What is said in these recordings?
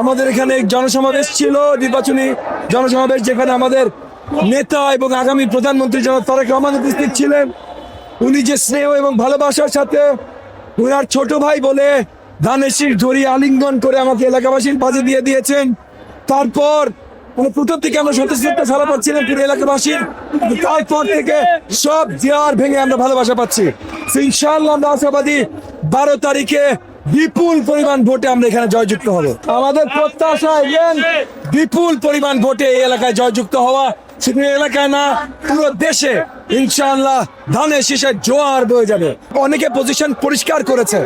আমাদের এখানে এক জনসমাবেশ ছিল, নির্বাচনী জনসমাবেশ, যেখানে আমাদের নেতা এবং আগামী প্রধানমন্ত্রী জনাব তারেক রহমান উপস্থিত ছিলেন। উনি যে স্নেহ এবং ভালোবাসার সাথে উনার ছোট ভাই বলে ধানের শীষ ধরিয়ে আলিঙ্গন করে আমাকে এলাকাবাসীর মাঝে দিয়ে দিয়েছেন। তারপর প্রথম থেকে আমরা স্বতঃস্ফূর্ত সারা পাচ্ছিলাম পুরো এলাকাবাসীর, তারপর থেকে সব দেওয়ার ভেঙে আমরা ভালোবাসা পাচ্ছি। ইনশাআল্লাহ আমরা আশাবাদী 12 তারিখে বিপুল পরিমাণ ভোটে আমরা এখানে জয়যুক্ত হব। আমাদের প্রত্যাশা এবং বিপুল পরিমাণ ভোটে এই এলাকায় জয়যুক্ত হওয়া, শুধু এলাকায় না পুরো দেশে ইনশাআল্লাহ ধানের শীষের জোয়ার বয়ে যাবে। অনেকে পজিশন পরিষ্কার করেছে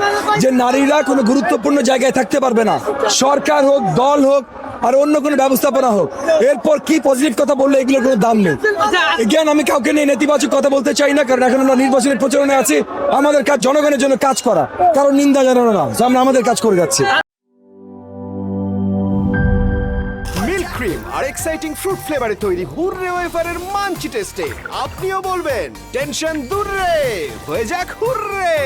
যে নারীরা কোনো গুরুত্বপূর্ণ জায়গায় থাকতে পারবে না, সরকার হোক, দল হোক, আর অন্য কোনো ব্যবস্থাপনা হোক। এরপর কি পজিটিভ কথা বললে এগুলোর কোনো দাম নেই। এগেন আমি কাউকে নিয়ে নেতিবাচক কথা বলতে চাই না, কারণ এখন আমরা নির্বাচনের প্রচারণে আছি। আমাদের কাজ জনগণের জন্য কাজ করা, কারণ নিন্দা জানানো না। আমরা আমাদের কাজ করে যাচ্ছি। মিল্ক ক্রিম আর এক্সাইটিং ফ্রুট ফ্লেভারে তৈরি হুররে ওয়েফারের মাঞ্চি টেস্টে আপনিও বলবেন টেনশন দূর রে, হয়ে যাক হুররে।